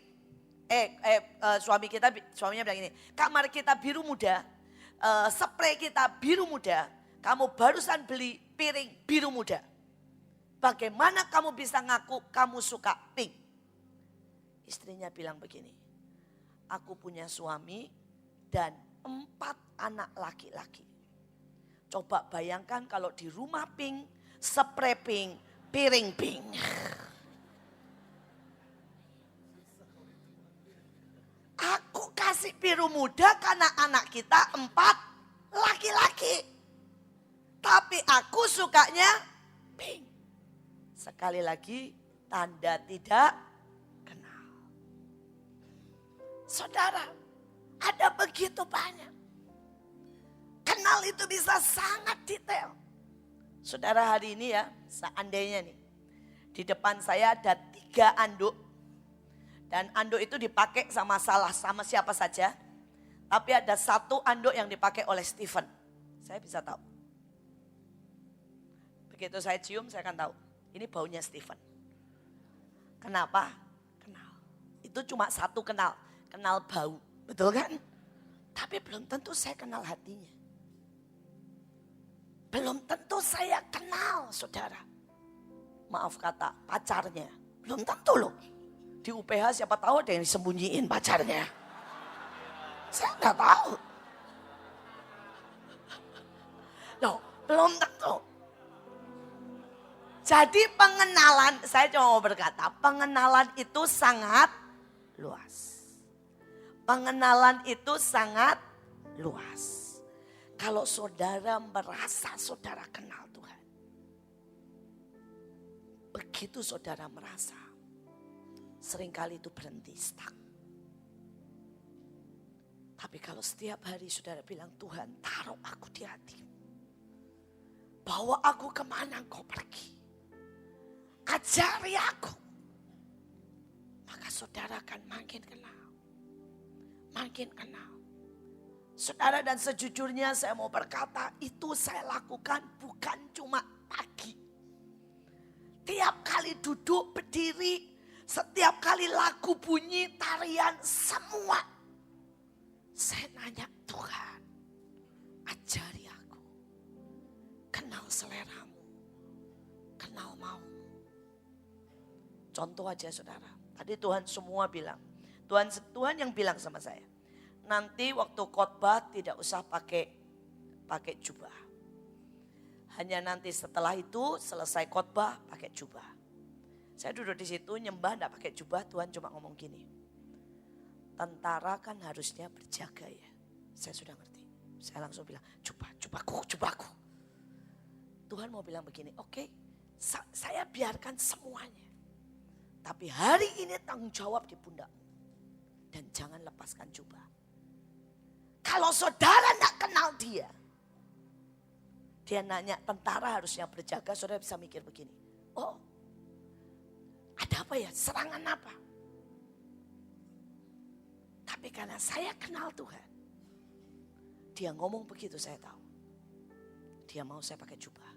Suaminya bilang ini, kamar kita biru muda. Spray kita biru muda. Kamu barusan beli piring biru muda. Bagaimana kamu bisa ngaku kamu suka pink? Istrinya bilang begini, aku punya suami dan 4 anak laki-laki. Coba bayangkan kalau di rumah pink, spray pink, piring pink. Aku kasih biru muda karena anak kita 4 laki-laki. Tapi aku sukanya pink. Sekali lagi, tanda tidak kenal. Saudara, ada begitu banyak. Kenal itu bisa sangat detail. Saudara hari ini ya, seandainya nih. Di depan saya ada 3 anduk. Dan anduk itu dipakai sama siapa saja. Tapi ada 1 anduk yang dipakai oleh Stephen. Saya bisa tahu. Begitu saya cium, saya akan tahu. Ini baunya Stephen. Kenapa? Kenal. Itu cuma 1 kenal. Kenal bau. Betul kan? Tapi belum tentu saya kenal hatinya. Belum tentu saya kenal saudara. Maaf kata pacarnya. Belum tentu loh. Di UPH siapa tahu ada yang disembunyiin pacarnya. Saya nggak tahu. Loh, belum tentu. Jadi pengenalan, saya cuma mau berkata, pengenalan itu sangat luas. Pengenalan itu sangat luas. Kalau saudara merasa saudara kenal Tuhan. Begitu saudara merasa, seringkali itu berhenti, stuck. Tapi kalau setiap hari saudara bilang, Tuhan taruh aku di hati. Bawa aku kemana Engkau pergi. Ajari aku. Maka saudara akan makin kenal. Makin kenal. Saudara, dan sejujurnya saya mau berkata, itu saya lakukan bukan cuma pagi. Tiap kali duduk, berdiri, setiap kali lagu bunyi, tarian, semua. Saya nanya, Tuhan, ajari aku. Kenal seleramu. Kenal maumu. Contoh aja saudara. Tadi Tuhan semua bilang. Tuhan yang bilang sama saya. Nanti waktu khotbah tidak usah pakai jubah. Hanya nanti setelah itu selesai khotbah pakai jubah. Saya duduk di situ nyembah enggak pakai jubah. Tuhan cuma ngomong gini. Tentara kan harusnya berjaga ya. Saya sudah ngerti. Saya langsung bilang jubahku. Tuhan mau bilang begini. Oke, saya biarkan semuanya. Tapi hari ini tanggung jawab di pundakmu. Dan jangan lepaskan jubah. Kalau saudara tidak kenal dia. Dia nanya tentara harusnya berjaga. Saudara bisa mikir begini. Oh, ada apa ya? Serangan apa? Tapi karena saya kenal Tuhan. Dia ngomong begitu saya tahu. Dia mau saya pakai jubah.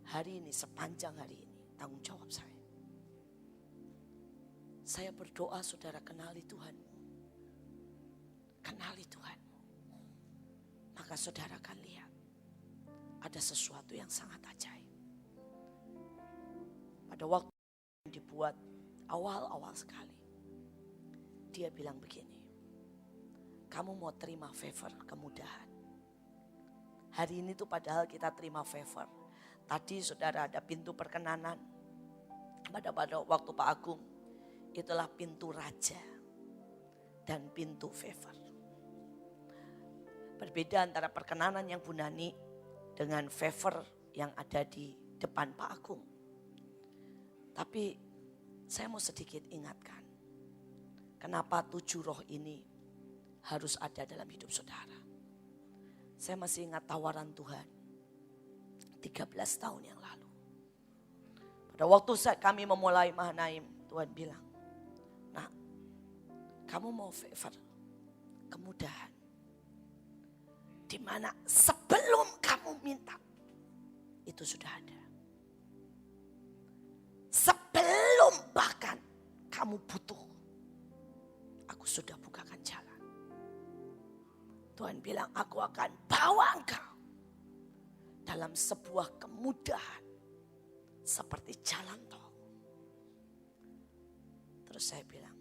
Hari ini sepanjang hari ini tanggung jawab saya. Saya berdoa saudara kenali Tuhanmu. Kenali Tuhanmu. Maka saudara akan lihat. Ada sesuatu yang sangat ajaib. Pada waktu yang dibuat awal-awal sekali. Dia bilang begini. Kamu mau terima favor, kemudahan. Hari ini tuh padahal kita terima favor. Tadi saudara ada pintu perkenanan. Pada waktu Pak Agung. Itulah pintu raja dan pintu favor. Berbeda antara perkenanan yang Bu Nani dengan favor yang ada di depan Pak Agung. Tapi saya mau sedikit ingatkan. Kenapa 7 roh ini harus ada dalam hidup saudara. Saya masih ingat tawaran Tuhan 13 tahun yang lalu. Pada waktu kami memulai Mahanaim, Tuhan bilang, nah, kamu mau favor, kemudahan. Di mana sebelum kamu minta, itu sudah ada. Sebelum bahkan kamu butuh, aku sudah bukakan jalan. Tuhan bilang, aku akan bawa engkau dalam sebuah kemudahan seperti jalan tol. Terus saya bilang,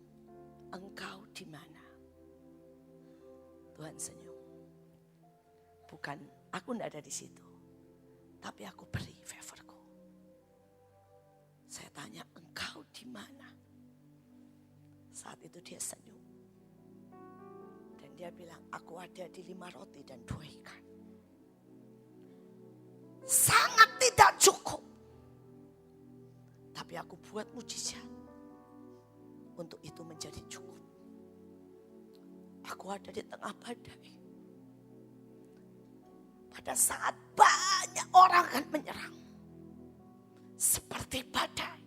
engkau di mana? Tuhan senyum. Bukan, aku tidak ada di situ. Tapi aku beri favorku. Saya tanya, engkau di mana? Saat itu dia senyum. Dan dia bilang, aku ada di 5 roti dan 2 ikan. Sangat tidak cukup. Tapi aku buat mujizat. Untuk itu menjadi cukup. Aku ada di tengah badai. Pada saat banyak orang akan menyerang. Seperti badai.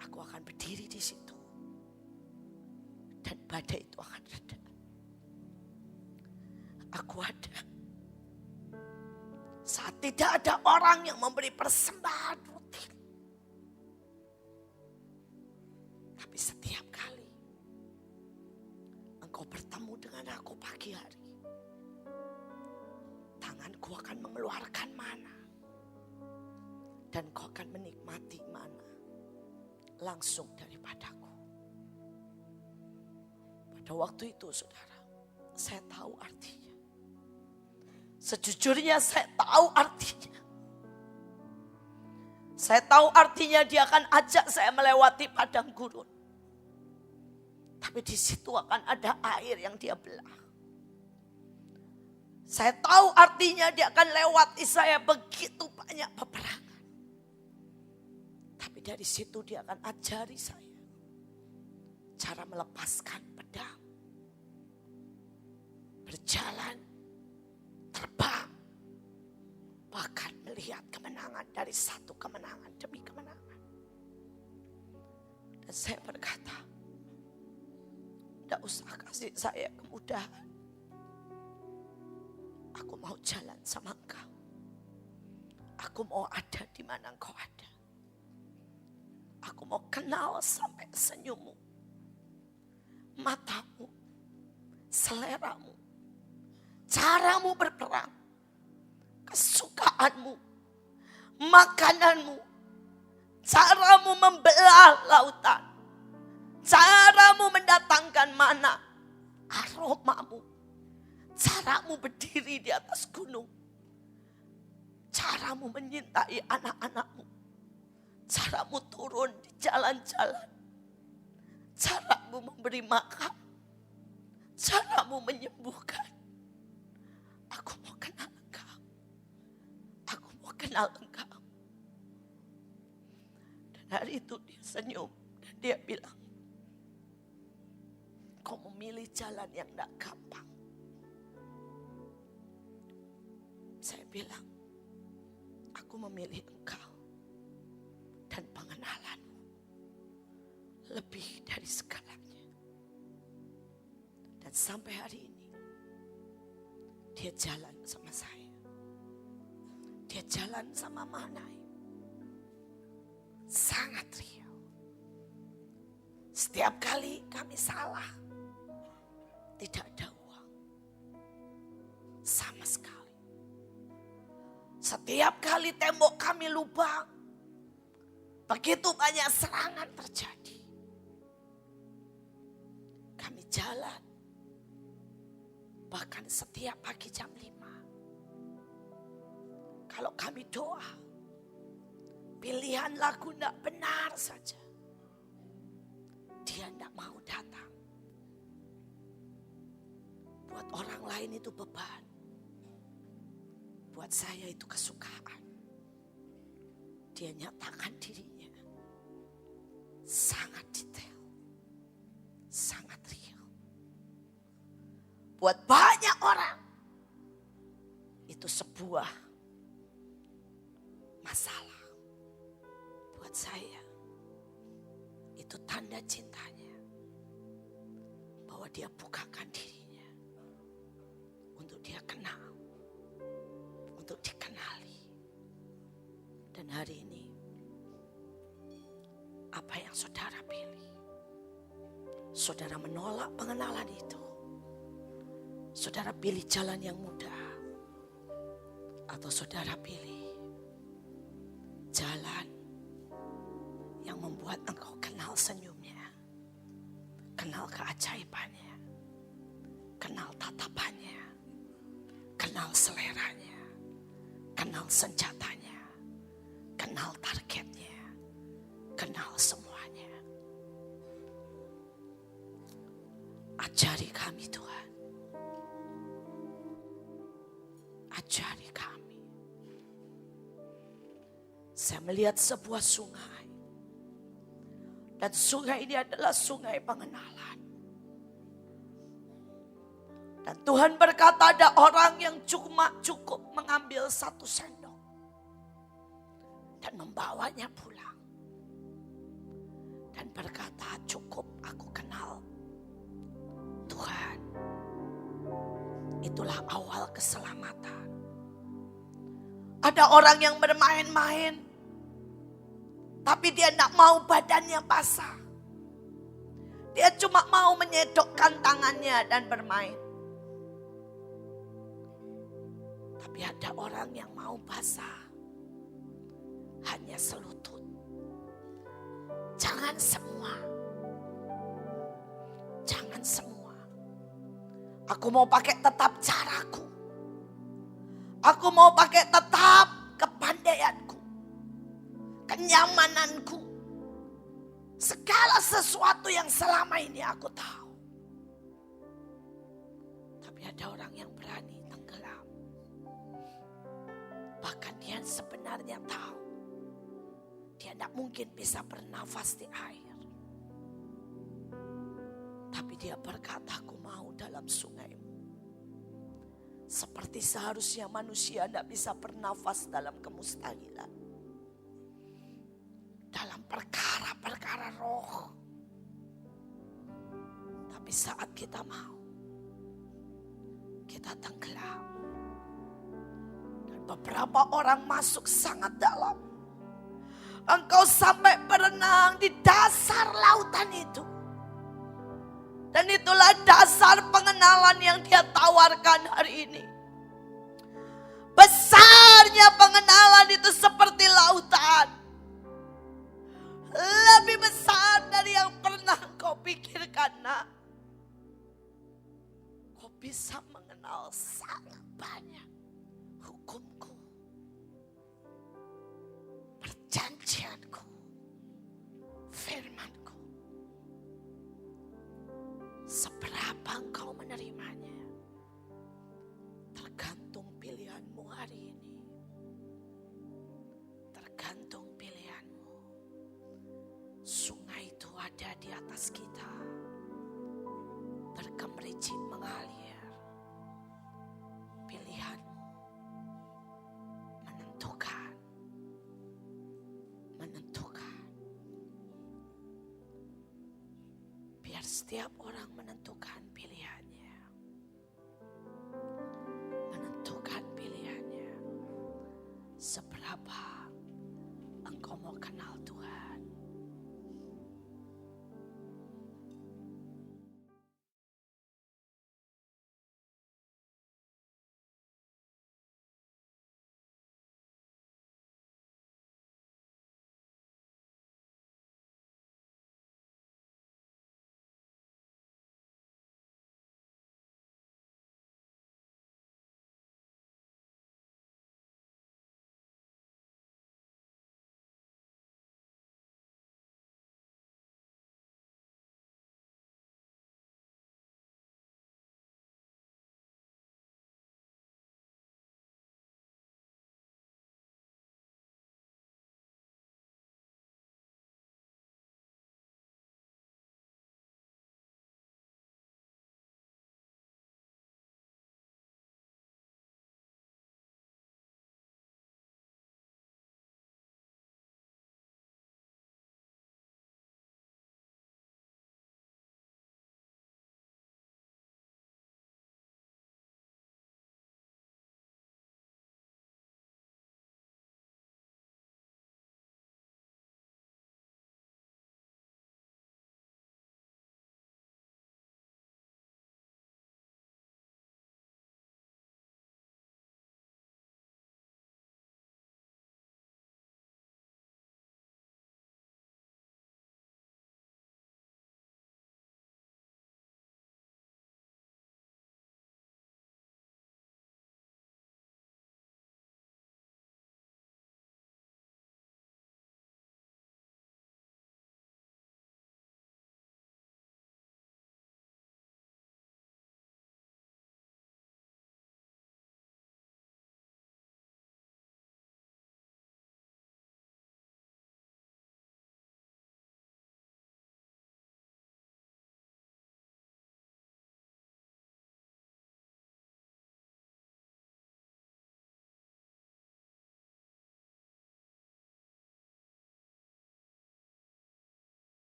Aku akan berdiri di situ. Dan badai itu akan reda. Aku ada. Saat tidak ada orang yang memberi persembahan rutin. Tapi setiap kali engkau bertemu dengan aku pagi hari. tanganku akan mengeluarkan mana. Dan kau akan menikmati mana langsung daripadaku. Pada waktu itu saudara, saya tahu artinya. Sejujurnya saya tahu artinya. Saya tahu artinya dia akan ajak saya melewati padang gurun. Tapi di situ akan ada air yang dia belah. Saya tahu artinya dia akan lewati saya begitu banyak peperangan. Tapi dari situ dia akan ajari saya cara melepaskan pedang. Berjalan, terbang, bahkan melihat kemenangan dari satu kemenangan demi kemenangan. Dan saya berkata, tidak usah kasih saya kemudahan. Aku mau jalan sama engkau. Aku mau ada di mana engkau ada. Aku mau kenal sampai senyummu, matamu, seleramu, caramu berperang, kesukaanmu, makananmu, caramu membelah lautan, caramu mendatangkan mana, aromamu, caramu berdiri di atas gunung, caramu menyintai anak-anakmu, caramu turun di jalan-jalan, caramu memberi makan, caramu menyembuhkan. Aku mau kenal engkau. Aku mau kenal engkau. Dan hari itu dia senyum dan dia bilang, kau memilih jalan yang tidak gampang. Saya bilang, aku memilih engkau dan pengenalanmu lebih dari segalanya. Dan sampai hari ini dia jalan sama saya. Dia jalan sama Manai. Sangat real. Setiap kali kami salah, tidak ada uang. Sama sekali. Setiap kali tembok kami lubang, begitu banyak serangan terjadi. Kami jalan. Bahkan setiap pagi jam 5. Kalau kami doa, pilihan lagu tidak benar saja, dia tidak mau datang. Buat orang lain itu beban. Buat saya itu kesukaan. Dia nyatakan dirinya sangat detail, sangat real. Buat banyak orang itu sebuah masalah. Buat saya itu tanda cintanya, bahwa dia bukakan dirinya untuk dia kenal, untuk dikenali. Dan hari ini apa yang saudara pilih? Saudara menolak pengenalan itu. Saudara pilih jalan yang mudah, atau saudara pilih jalan yang membuat engkau kenal senyumnya, kenal keajaibannya, kenal tatapannya, kenal seleranya, kenal senjatanya, kenal targetnya, kenal semuanya. Ajari kami Tuhan. Ajari kami. Saya melihat sebuah sungai. Dan sungai ini adalah sungai pengenalan. Dan Tuhan berkata ada orang yang cuma cukup mengambil 1 sendok. Dan membawanya pulang. Dan berkata cukup aku kenal Tuhan. Itulah awal keselamatan. Ada orang yang bermain-main, tapi dia tidak mau badannya basah. Dia cuma mau menyedokkan tangannya dan bermain. Tapi ada orang yang mau basah, hanya selutut. Jangan semua. Jangan semua. Aku mau pakai tetap caraku. Aku mau pakai tetap kepandaianku, kenyamananku. Segala sesuatu yang selama ini aku tahu. Tapi ada orang yang berani tenggelam. Bahkan dia sebenarnya tahu dia tidak mungkin bisa bernafas di air. Tapi dia berkata, aku mau dalam sungaimu. Seperti seharusnya manusia tidak bisa bernafas dalam kemustahilan. Dalam perkara-perkara roh. Tapi saat kita mau, kita tenggelam. Dan beberapa orang masuk sangat dalam. Engkau sampai berenang di dasar lautan itu. Dan itulah dasar pengenalan yang dia tawarkan hari ini. Besarnya pengenalan itu seperti lautan. Lebih besar dari yang pernah kau pikirkan, nak. Kau bisa mengenal sangat banyak hukumku, perjanjianku, firmanku. Seberapa engkau menerimanya, tergantung pilihanmu hari ini. Tergantung pilihanmu. Sungai itu ada di atas kita, bergemericik mengalir. Pilihanmu menentukan. Biar setiap orang menentukan pilihannya. Menentukan pilihannya. Seberapa engkau mau kenal